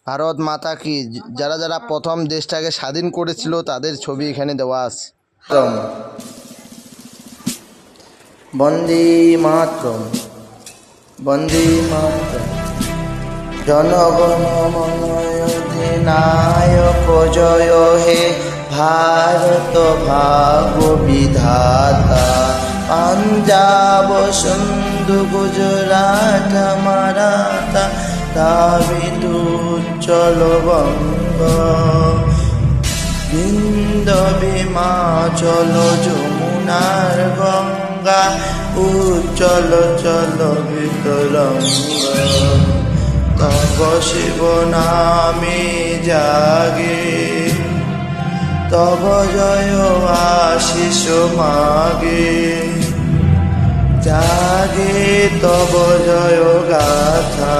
ভারত মাতা কি, যারা যারা প্রথম দেশটাকে স্বাধীন করেছিল তাদের ছবি এখানে দেওয়া আছে। বন্দে মাতরম, বন্দে মাতরম। জনগণ মন অধিনায়ক জয় হে ভারত ভাগ্য বিধাতা। পাঞ্জাব সিন্ধু গুজরাট মারাঠা দ্রাবিড় উচ্চল বঙ্গ। বিন্ধ্য হিমাচল যমুনার গঙ্গা উচ্চল চল বিতরঙ্গ। তব শিব নামে জাগে, তব জয় আশিস মাগে। জাগে তব জয় গাথা।